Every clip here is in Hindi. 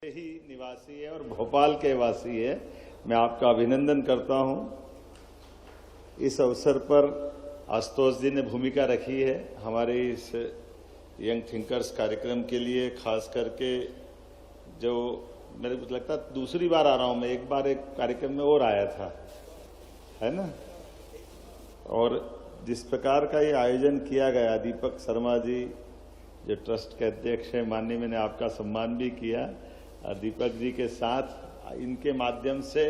ही निवासी है और भोपाल के वासी है। मैं आपका अभिनंदन करता हूं। इस अवसर पर आशुतोष जी ने भूमिका रखी है हमारे इस यंग थिंकर्स कार्यक्रम के लिए, खास करके जो मेरे को लगता है दूसरी बार आ रहा हूं मैं, एक बार एक कार्यक्रम में और आया था, है ना। और जिस प्रकार का ये आयोजन किया गया, दीपक शर्मा जी जो ट्रस्ट के अध्यक्ष हैं, माननीय, मैंने आपका सम्मान भी किया। दीपक जी के साथ इनके माध्यम से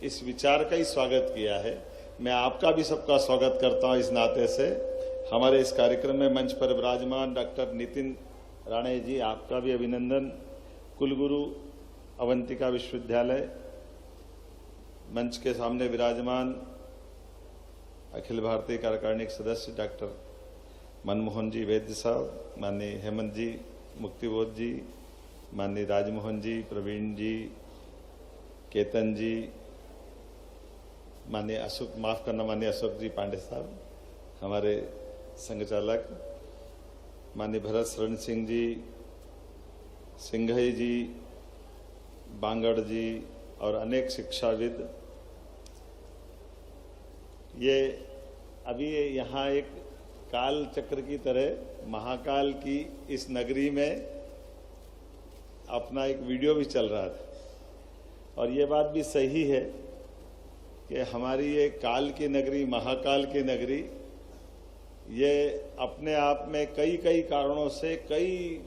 इस विचार का ही स्वागत किया है। मैं आपका भी सबका स्वागत करता हूं इस नाते से। हमारे इस कार्यक्रम में मंच पर विराजमान डॉक्टर नितिन राणे जी, आपका भी अभिनंदन। कुलगुरु अवंतिका विश्वविद्यालय, मंच के सामने विराजमान अखिल भारतीय कार्यकारिणी के सदस्य डॉक्टर मनमोहन जी वैद्य साहब, माननीय हेमंत जी मुक्तिबोध जी, माननीय राजमोहन जी, प्रवीण जी, केतन जी, माननीय अशोक जी पांडे साहब, हमारे संघ चालक माननीय भरत शरण सिंह जी, सिंघई जी, बांगड़ जी और अनेक शिक्षाविद। ये अभी यहाँ एक काल चक्र की तरह महाकाल की इस नगरी में अपना एक वीडियो भी चल रहा था, और ये बात भी सही है कि हमारी ये काल की नगरी, महाकाल की नगरी, ये अपने आप में कई कई कारणों से, कई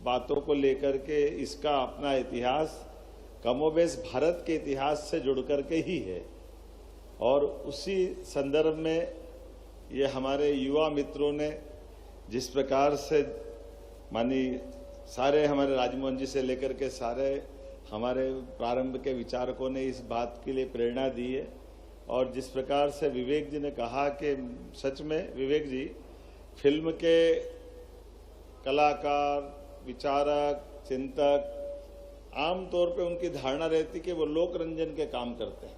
बातों को लेकर के इसका अपना इतिहास कमोबेश भारत के इतिहास से जुड़ करके ही है। और उसी संदर्भ में ये हमारे युवा मित्रों ने जिस प्रकार से, मानी सारे हमारे राजमोहन जी से लेकर के सारे हमारे प्रारंभ के विचारकों ने इस बात के लिए प्रेरणा दी है। और जिस प्रकार से विवेक जी ने कहा कि सच में विवेक जी फिल्म के कलाकार, विचारक, चिंतक, आमतौर पे उनकी धारणा रहती कि वो लोक रंजन के काम करते हैं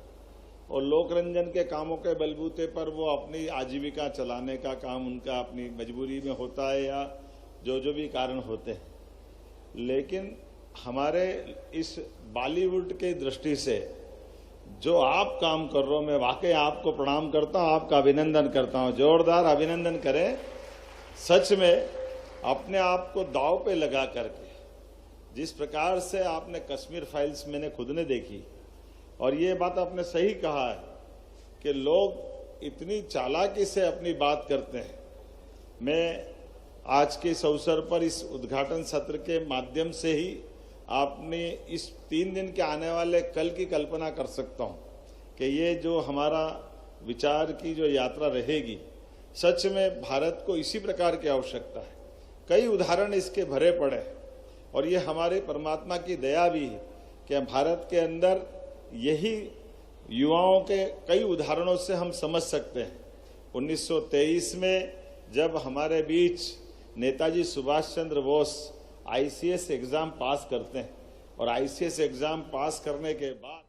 और लोक रंजन के कामों के बलबूते पर वो अपनी आजीविका चलाने का काम उनका अपनी मजबूरी में होता है या जो भी कारण होते हैं। लेकिन हमारे इस बॉलीवुड के दृष्टि से जो आप काम कर रहे हो, मैं वाकई आपको प्रणाम करता हूं, आपका अभिनंदन करता हूं। जोरदार अभिनंदन करें। सच में अपने आप को दांव पे लगा करके जिस प्रकार से आपने कश्मीर फाइल्स मैंने खुद ने देखी, और ये बात आपने सही कहा है कि लोग इतनी चालाकी से अपनी बात करते हैं। मैं आज के इस अवसर पर इस उद्घाटन सत्र के माध्यम से ही आपने इस 3 दिन के आने वाले कल की कल्पना कर सकता हूं कि ये जो हमारा विचार की जो यात्रा रहेगी, सच में भारत को इसी प्रकार की आवश्यकता है। कई उदाहरण इसके भरे पड़े हैं, और ये हमारे परमात्मा की दया भी है कि भारत के अंदर यही युवाओं के कई उदाहरणों से हम समझ सकते हैं। 1923 में जब हमारे बीच नेताजी सुभाष चंद्र बोस आईसीएस एग्जाम पास करते हैं, और आईसीएस एग्जाम पास करने के बाद